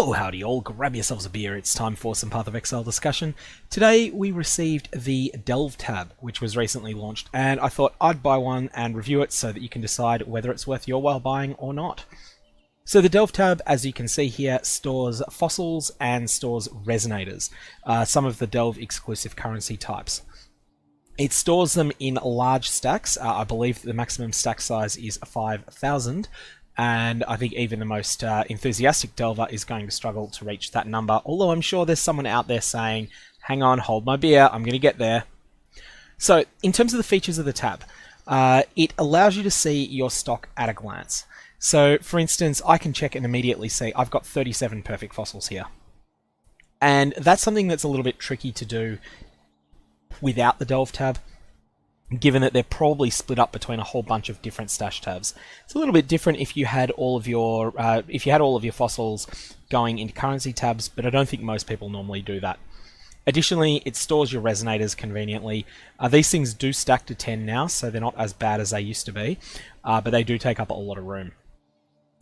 Oh, howdy all, grab yourselves a beer, it's time for some Path of Exile discussion. Today we received the Delve tab, which was recently launched, and I thought I'd buy one and review it so that you can decide whether it's worth your while buying or not. So the Delve tab, as you can see here, stores fossils and stores resonators, some of the Delve exclusive currency types. It stores them in large stacks. I believe the maximum stack size is 5,000. And I think even the most enthusiastic delver is going to struggle to reach that number, although I'm sure there's someone out there saying, hang on, hold my beer, I'm going to get there. So in terms of the features of the tab, it allows you to see your stock at a glance. So for instance, I can check and immediately see I've got 37 perfect fossils here. And that's something that's a little bit tricky to do without the Delve tab, given that they're probably split up between a whole bunch of different stash tabs. It's a little bit different if you had all of your fossils going into currency tabs, but I don't think most people normally do that. Additionally, it stores your resonators conveniently. These things do stack to 10 now, so they're not as bad as they used to be, but they do take up a lot of room.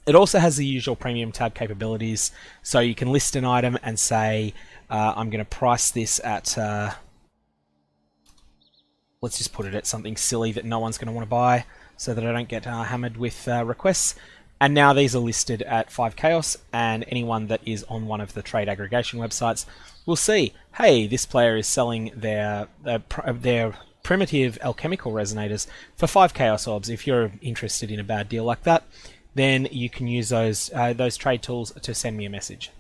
It also has the usual premium tab capabilities, so you can list an item and say, I'm going to price this at... let's just put it at something silly that no one's going to want to buy so that I don't get hammered with requests. And now these are listed at 5 Chaos, and anyone that is on one of the trade aggregation websites will see, hey, this player is selling their primitive alchemical resonators for 5 Chaos orbs. If you're interested in a bad deal like that, then you can use those trade tools to send me a message.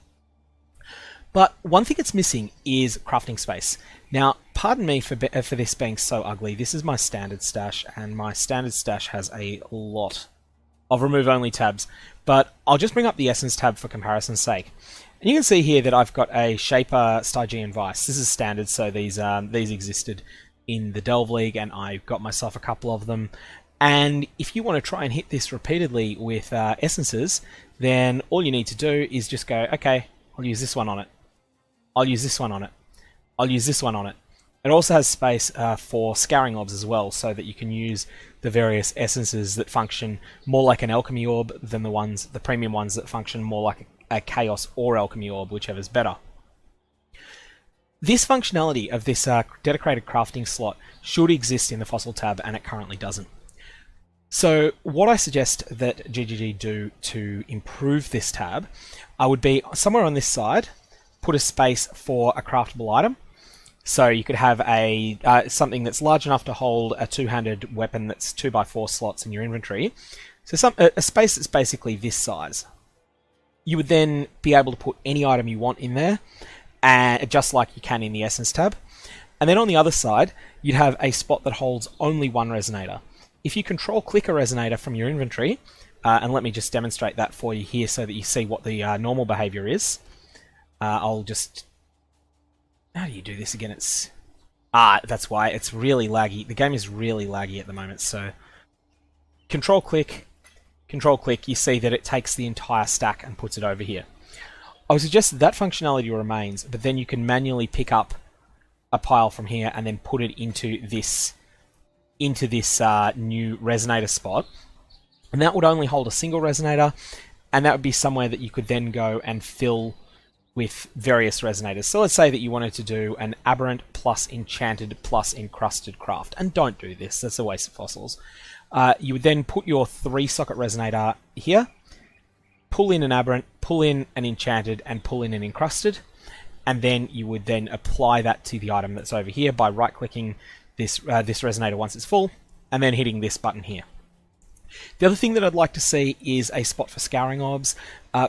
But one thing it's missing is crafting space. Now, pardon me for this being so ugly. This is my standard stash, and my standard stash has a lot of remove-only tabs. But I'll just bring up the Essence tab for comparison's sake. And you can see here that I've got a Shaper, Stygian Vice. This is standard, so these existed in the Delve League, and I got myself a couple of them. And if you want to try and hit this repeatedly with Essences, then all you need to do is just go, okay, I'll use this one on it. I'll use this one on it. I'll use this one on it. It also has space for scouring orbs as well, so that you can use the various essences that function more like an alchemy orb than the premium ones that function more like a chaos or alchemy orb, whichever's better. This functionality of this dedicated crafting slot should exist in the fossil tab, and it currently doesn't. So what I suggest that GGG do to improve this tab would be somewhere on this side, put a space for a craftable item. So you could have something that's large enough to hold a two-handed weapon that's 2x4 slots in your inventory. So a space that's basically this size. You would then be able to put any item you want in there, just like you can in the Essence tab. And then on the other side, you'd have a spot that holds only one resonator. If you control-click a resonator from your inventory, and let me just demonstrate that for you here so that you see what the normal behavior is. I'll just... How do you do this again? That's why. It's really laggy. The game is really laggy at the moment, so... Control-click, you see that it takes the entire stack and puts it over here. I would suggest that functionality remains, but then you can manually pick up a pile from here and then put it into this new resonator spot. And that would only hold a single resonator, and that would be somewhere that you could then go and fill with various resonators. So let's say that you wanted to do an aberrant plus enchanted plus encrusted craft, and don't do this, that's a waste of fossils. You would then put your 3-socket resonator here, pull in an aberrant, pull in an enchanted, and pull in an encrusted, and then you would then apply that to the item that's over here by right-clicking this resonator once it's full, and then hitting this button here. The other thing that I'd like to see is a spot for scouring orbs.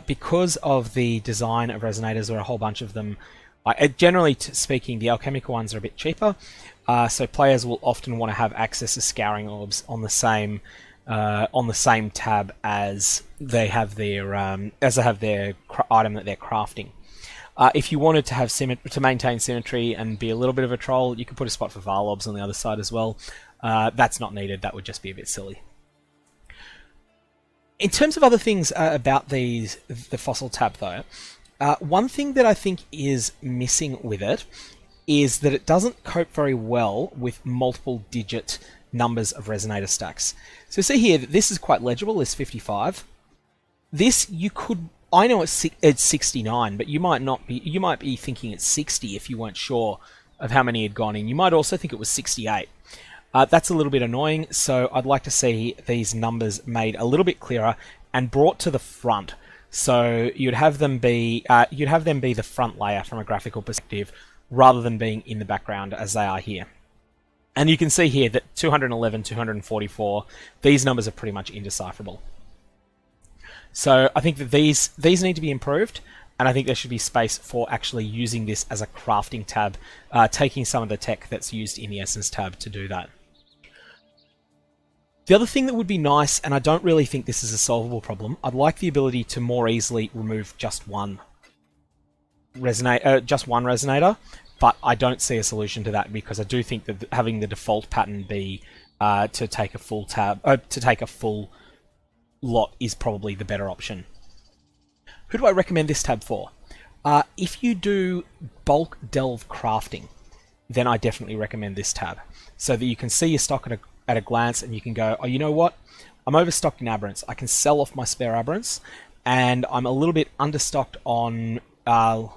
Because of the design of resonators, there are a whole bunch of them. Generally speaking, the alchemical ones are a bit cheaper, so players will often want to have access to scouring orbs on the same tab as they have their item that they're crafting. If you wanted to maintain symmetry and be a little bit of a troll, you could put a spot for Val orbs on the other side as well. That's not needed. That would just be a bit silly. In terms of other things about the fossil tab, though, one thing that I think is missing with it is that it doesn't cope very well with multiple digit numbers of resonator stacks. So see here that this is quite legible, this 55. This you could I know it's 69, but you might not be. You might be thinking it's 60 if you weren't sure of how many had gone in. You might also think it was 68. That's a little bit annoying, so I'd like to see these numbers made a little bit clearer and brought to the front. So you'd have them be the front layer from a graphical perspective, rather than being in the background as they are here. And you can see here that 211, 244, these numbers are pretty much indecipherable. So I think that these need to be improved, and I think there should be space for actually using this as a crafting tab, taking some of the tech that's used in the Essence tab to do that. The other thing that would be nice, and I don't really think this is a solvable problem, I'd like the ability to more easily remove just one resonator, but I don't see a solution to that, because I do think that having the default pattern be to take a full lot is probably the better option. Who do I recommend this tab for? If you do bulk delve crafting, then I definitely recommend this tab, so that you can see your stock at a glance, and you can go, oh, you know what? I'm overstocked in aberrants. I can sell off my spare aberrants, and I'm a little bit understocked on.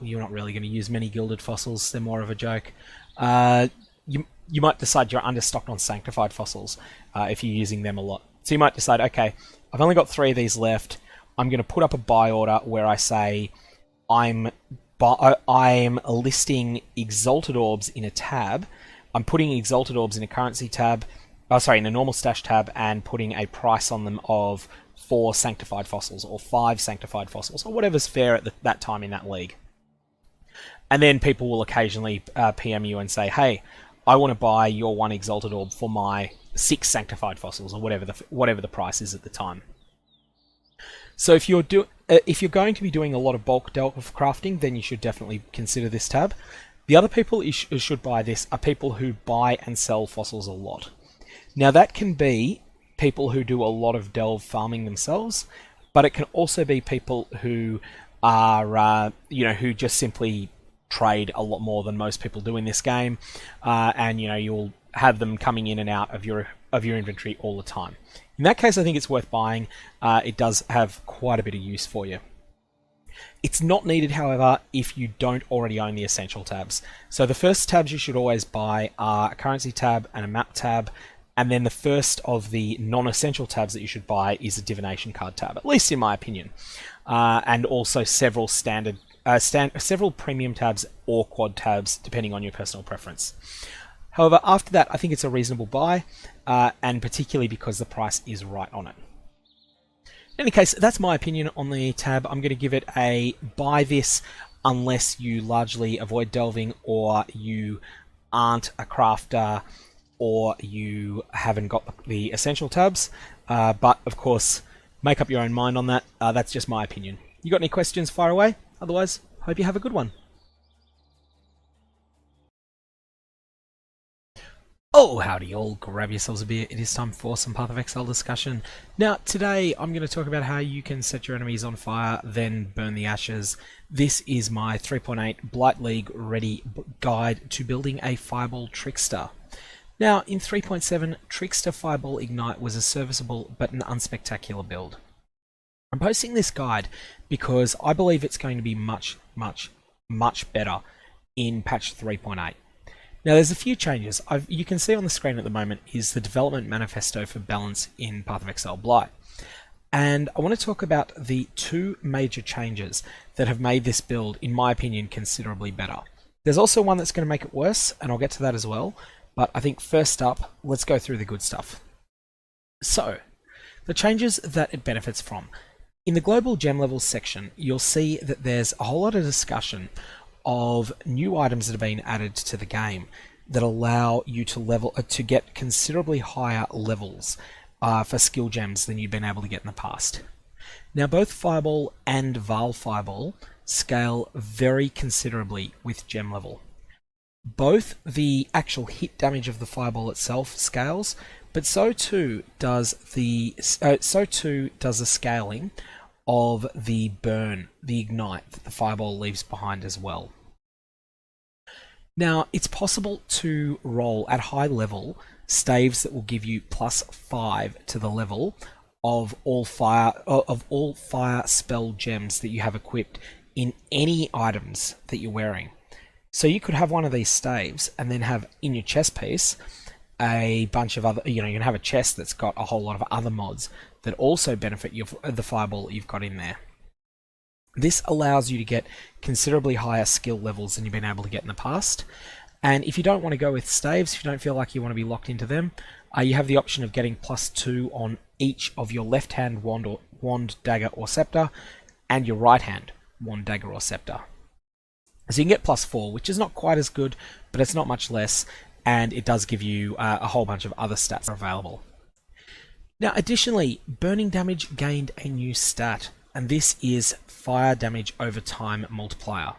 You're not really going to use many gilded fossils. They're more of a joke. You might decide you're understocked on sanctified fossils if you're using them a lot. So you might decide, okay, I've only got 3 of these left. I'm going to put up a buy order where I say I'm listing Exalted Orbs in a tab. I'm putting Exalted Orbs in a currency tab. In a normal stash tab, and putting a price on them of 4 sanctified fossils or 5 sanctified fossils, or whatever's fair at that time in that league. And then people will occasionally PM you and say, hey, I want to buy your 1 Exalted Orb for my 6 sanctified fossils, or whatever the price is at the time. So if you're going to be doing a lot of bulk delve crafting, then you should definitely consider this tab. The other people who should buy this are people who buy and sell fossils a lot. Now that can be people who do a lot of delve farming themselves, but it can also be people who are, who just simply trade a lot more than most people do in this game, and you'll have them coming in and out of your inventory all the time. In that case, I think it's worth buying. It does have quite a bit of use for you. It's not needed, however, if you don't already own the essential tabs. So the first tabs you should always buy are a currency tab and a map tab. And then the first of the non-essential tabs that you should buy is a divination card tab, at least in my opinion. And also several several premium tabs or quad tabs, depending on your personal preference. However, after that, I think it's a reasonable buy, and particularly because the price is right on it. In any case, that's my opinion on the tab. I'm going to give it a buy this unless you largely avoid delving, or you aren't a crafter, or you haven't got the essential tabs. But of course, make up your own mind on that. That's just my opinion. You got any questions? Fire away. Otherwise, hope you have a good one. Oh, howdy all, grab yourselves a beer. It is time for some Path of Exile discussion. Now, today I'm going to talk about how you can set your enemies on fire, then burn the ashes. This is my 3.8 Blight League ready guide to building a Fireball Trickster. Now, in 3.7, Trickster Fireball Ignite was a serviceable but an unspectacular build. I'm posting this guide because I believe it's going to be much better in patch 3.8. Now, there's a few changes. You can see on the screen at the moment is the development manifesto for balance in Path of Exile Blight. And I want to talk about the 2 major changes that have made this build, in my opinion, considerably better. There's also one that's going to make it worse, and I'll get to that as well. But I think first up, let's go through the good stuff. So, the changes that it benefits from. In the global gem levels section, you'll see that there's a whole lot of discussion of new items that have been added to the game that allow you to get considerably higher levels for skill gems than you've been able to get in the past. Now, both Fireball and Vaal Fireball scale very considerably with gem level. Both the actual hit damage of the Fireball itself scales, but so too does the scaling of the burn, the ignite that the Fireball leaves behind as well. Now, it's possible to roll at high level staves that will give you +5 to the level of all fire spell gems that you have equipped in any items that you're wearing. So you could have one of these staves and then have in your chest piece a bunch of other, you can have a chest that's got a whole lot of other mods that also benefit the fireball that you've got in there. This allows you to get considerably higher skill levels than you've been able to get in the past. And if you don't want to go with staves, if you don't feel like you want to be locked into them, you have the option of getting +2 on each of your left hand wand, dagger, or scepter, and your right hand wand, dagger, or scepter. So you can get +4, which is not quite as good, but it's not much less, and it does give you a whole bunch of other stats that are available. Now, additionally, burning damage gained a new stat, and this is fire damage over time multiplier.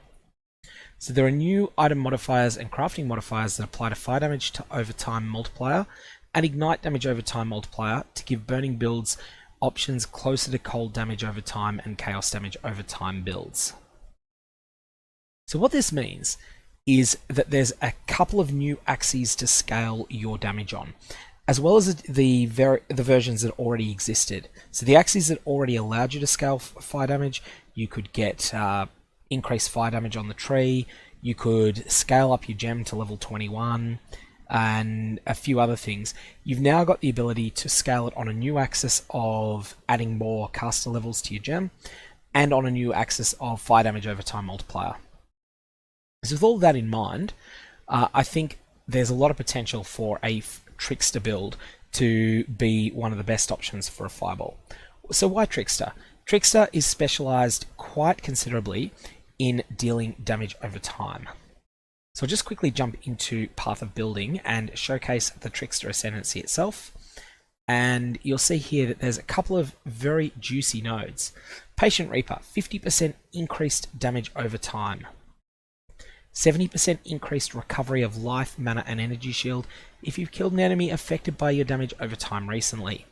So there are new item modifiers and crafting modifiers that apply to fire damage over time multiplier and ignite damage over time multiplier to give burning builds options closer to cold damage over time and chaos damage over time builds. So what this means is that there's a couple of new axes to scale your damage on, as well as the versions that already existed. So the axes that already allowed you to scale fire damage, you could get increased fire damage on the tree, you could scale up your gem to level 21, and a few other things. You've now got the ability to scale it on a new axis of adding more caster levels to your gem, and on a new axis of fire damage over time multiplier. So with all that in mind, I think there's a lot of potential for a Trickster build to be one of the best options for a fireball. So why Trickster? Trickster is specialized quite considerably in dealing damage over time. So I'll just quickly jump into Path of Building and showcase the Trickster Ascendancy itself. And you'll see here that there's a couple of very juicy nodes. Patient Reaper, 50% increased damage over time. 70% increased recovery of life, mana, and energy shield if you've killed an enemy affected by your damage over time recently.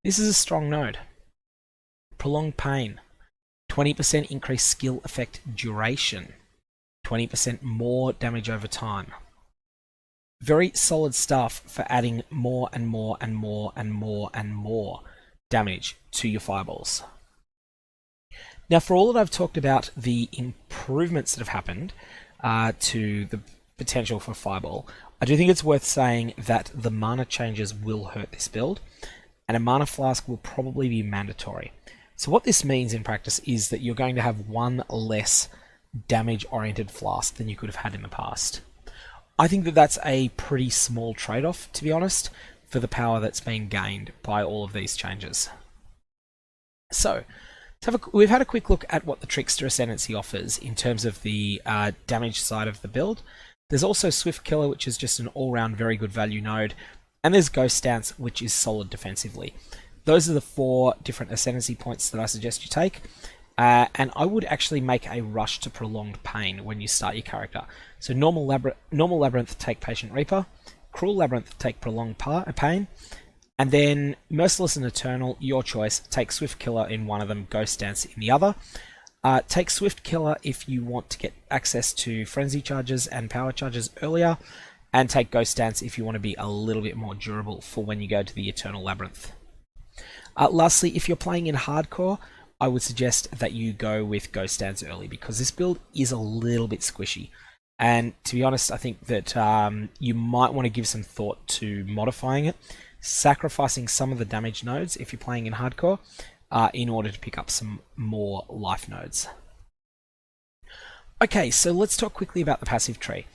This is a strong node. Prolonged Pain, 20% increased skill effect duration, 20% more damage over time. Very solid stuff for adding more and more and more and more and more damage to your fireballs. Now, for all that I've talked about the improvements that have happened to the potential for fireball, I do think it's worth saying that the mana changes will hurt this build, and a mana flask will probably be mandatory. So what this means in practice is that you're going to have one less damage-oriented flask than you could have had in the past. I think that that's a pretty small trade-off, to be honest, for the power that's been gained by all of these changes. So, we've had a quick look at what the Trickster Ascendancy offers in terms of the damage side of the build. There's also Swift Killer, which is just an all-round very good value node, and there's Ghost Stance, which is solid defensively. Those are the 4 different Ascendancy points that I suggest you take, and I would actually make a rush to Prolonged Pain when you start your character. So Normal Labyrinth, take Patient Reaper, Cruel Labyrinth, take Prolonged Pain, and then Merciless and Eternal, your choice, take Swift Killer in one of them, Ghost Dance in the other. Take Swift Killer if you want to get access to Frenzy charges and Power charges earlier, and take Ghost Dance if you want to be a little bit more durable for when you go to the Eternal Labyrinth. Lastly, if you're playing in Hardcore, I would suggest that you go with Ghost Dance early, because this build is a little bit squishy. And to be honest, I think that you might want to give some thought to modifying it, sacrificing some of the damage nodes if you're playing in Hardcore, in order to pick up some more life nodes. Okay, so let's talk quickly about the passive tree.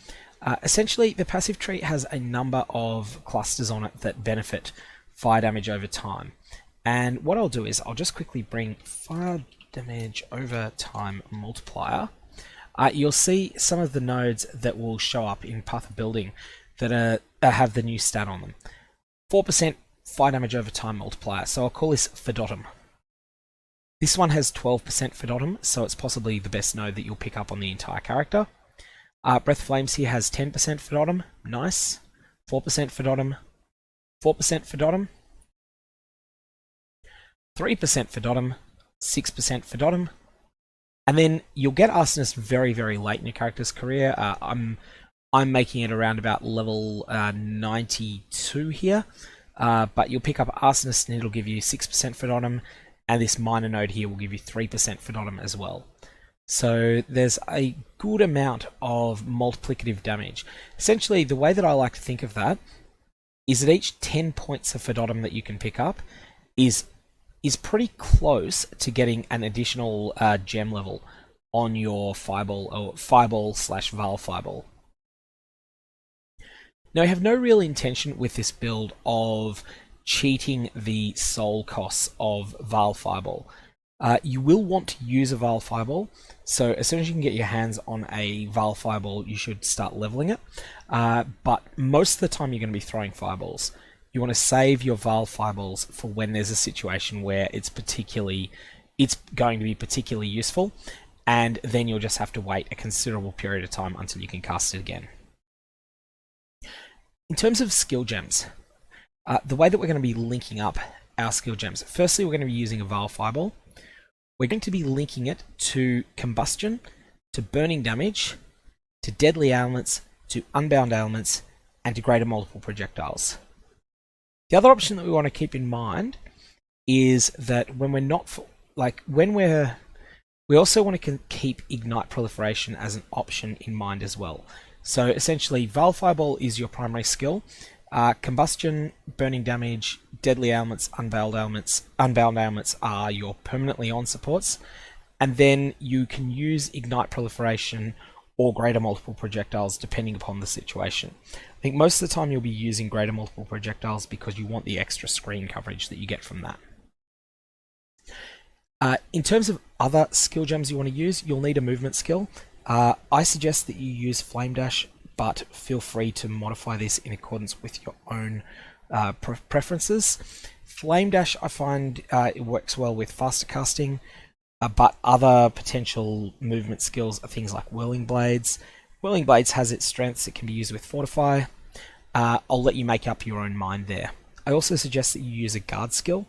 Essentially, the passive tree has a number of clusters on it that benefit fire damage over time. And what I'll do is I'll just quickly bring fire damage over time multiplier. You'll see some of the nodes that will show up in Path of Building that have the new stat on them. 4% fire damage over time multiplier, so I'll call this Fedotum. This one has 12% Fedotum, so it's possibly the best node that you'll pick up on the entire character. Breath Flames here has 10% Fedotum, nice. 4% Fedotum, 4% Fedotum, 3% Fedotum, 6% Fedotum, and then you'll get Arsonist very, very late in your character's career. I'm making it around about level 92 here. but you'll pick up Arsonist and it'll give you 6% Phenomena, and this Minor Node here will give you 3% Phenomena as well. So there's a good amount of multiplicative damage. Essentially, the way that I like to think of that is that each 10 points of Phenomena that you can pick up is pretty close to getting an additional gem level on your Fireball or Fireball/Val Fireball. Now, I have no real intention with this build of cheating the soul costs of Val Fireball. You will want to use a Val Fireball, so as soon as you can get your hands on a Val Fireball, you should start leveling it. But most of the time you're going to be throwing Fireballs. You want to save your Val Fireballs for when there's a situation where it's going to be particularly useful, and then you'll just have to wait a considerable period of time until you can cast it again. In terms of skill gems, the way that we're going to be linking up our skill gems, firstly we're going to be using a Val Fireball. We're going to be linking it to Combustion, to Burning Damage, to Deadly Ailments, to Unbound Ailments, and to Greater Multiple Projectiles. The other option that we want to keep in mind is that when we're not, we also want to keep Ignite Proliferation as an option in mind as well. So essentially, Val Fireball is your primary skill. Combustion, Burning Damage, Deadly Ailments, Unbound Ailments are your permanently on supports. And then you can use Ignite Proliferation or Greater Multiple Projectiles depending upon the situation. I think most of the time you'll be using Greater Multiple Projectiles because you want the extra screen coverage that you get from that. In terms of other skill gems you want to use, you'll need a movement skill. I suggest that you use Flame Dash, but feel free to modify this in accordance with your own preferences. Flame Dash, I find it works well with faster casting, but other potential movement skills are things like Whirling Blades. Whirling Blades has its strengths, it can be used with Fortify. I'll let you make up your own mind there. I also suggest that you use a Guard skill.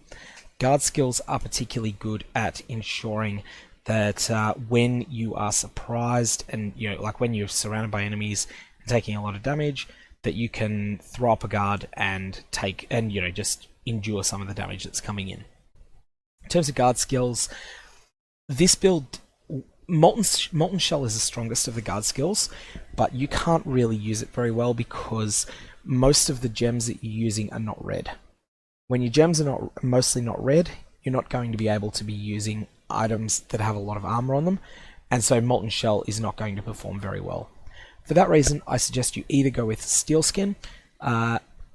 Guard skills are particularly good at ensuring that when you are surprised and like when you're surrounded by enemies and taking a lot of damage, that you can throw up a guard and just endure some of the damage that's coming in. In terms of guard skills, this build, Molten Shell is the strongest of the guard skills, but you can't really use it very well because most of the gems that you're using are not red. When your gems are mostly not red, you're not going to be able to be using items that have a lot of armor on them, and so Molten Shell is not going to perform very well. For that reason, I suggest you either go with Steel Skin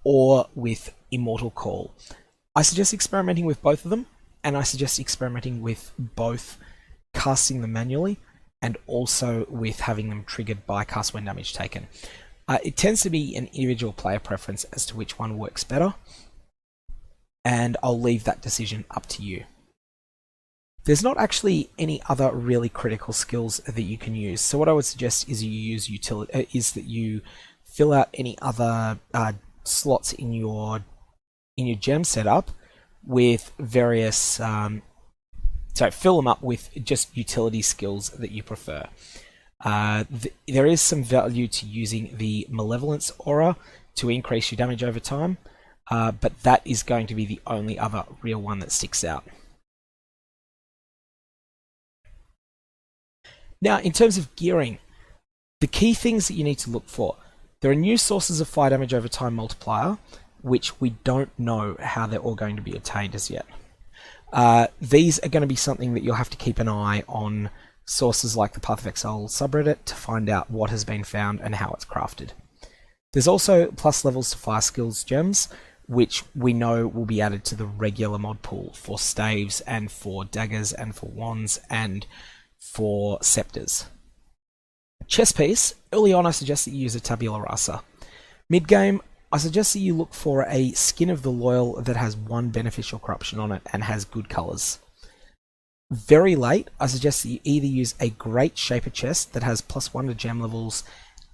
or with Immortal Call. I suggest experimenting with both of them, and I suggest experimenting with both casting them manually and also with having them triggered by cast when damage taken. It tends to be an individual player preference as to which one works better, and I'll leave that decision up to you. There's not actually any other really critical skills that you can use, so what I would suggest is that you fill out any other slots in your gem setup with various fill them up with just utility skills that you prefer. There is some value to using the Malevolence Aura to increase your damage over time, but that is going to be the only other real one that sticks out. Now, in terms of gearing, the key things that you need to look for. There are new sources of fire damage over time multiplier, which we don't know how they're all going to be obtained as yet. These are going to be something that you'll have to keep an eye on sources like the Path of Exile subreddit to find out what has been found and how it's crafted. There's also plus levels to fire skills gems, which we know will be added to the regular mod pool for staves and for daggers and for wands and for scepters. Chest piece, early on I suggest that you use a Tabula Rasa. Mid-game, I suggest that you look for a Skin of the Loyal that has one beneficial corruption on it and has good colours. Very late, I suggest that you either use a Great Shaper chest that has +1 to gem levels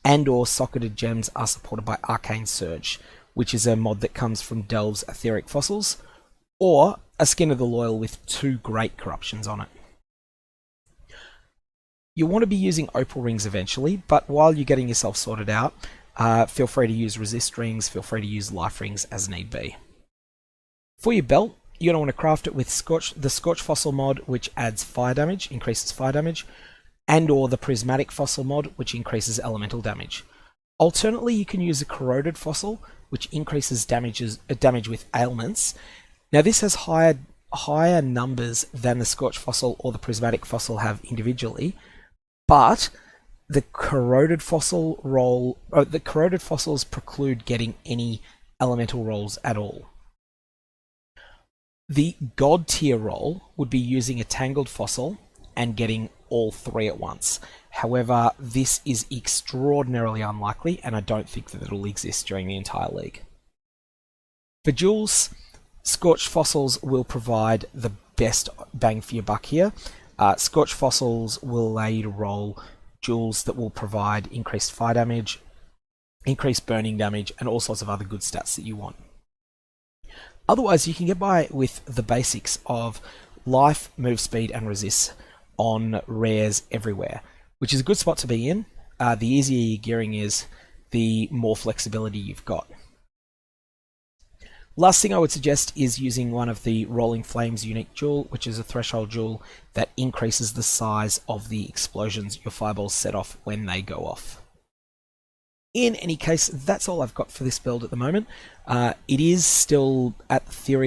and or socketed gems are supported by Arcane Surge, which is a mod that comes from Delve's Etheric Fossils, or a Skin of the Loyal with 2 great corruptions on it. You'll want to be using Opal Rings eventually, but while you're getting yourself sorted out, feel free to use Resist Rings, feel free to use Life Rings as need be. For your belt, you're going to want to craft it with the Scorch Fossil mod, which adds fire damage, increases fire damage, and or the Prismatic Fossil mod, which increases elemental damage. Alternately, you can use a Corroded Fossil, which increases damage with ailments. Now this has higher numbers than the Scorch Fossil or the Prismatic Fossil have individually, but the Corroded Fossil the Corroded Fossils preclude getting any elemental rolls at all. The God tier roll would be using a Tangled Fossil and getting all three at once. However, this is extraordinarily unlikely, and I don't think that it'll exist during the entire league. For jewels, Scorched Fossils will provide the best bang for your buck here. Scorched Fossils will allow you to roll jewels that will provide increased fire damage, increased burning damage, and all sorts of other good stats that you want. Otherwise, you can get by with the basics of life, move speed, and resist on rares everywhere, which is a good spot to be in. The easier your gearing is, the more flexibility you've got. Last thing I would suggest is using one of the Rolling Flames unique jewel, which is a threshold jewel that increases the size of the explosions your fireballs set off when they go off. In any case, that's all I've got for this build at the moment. It is still at the theory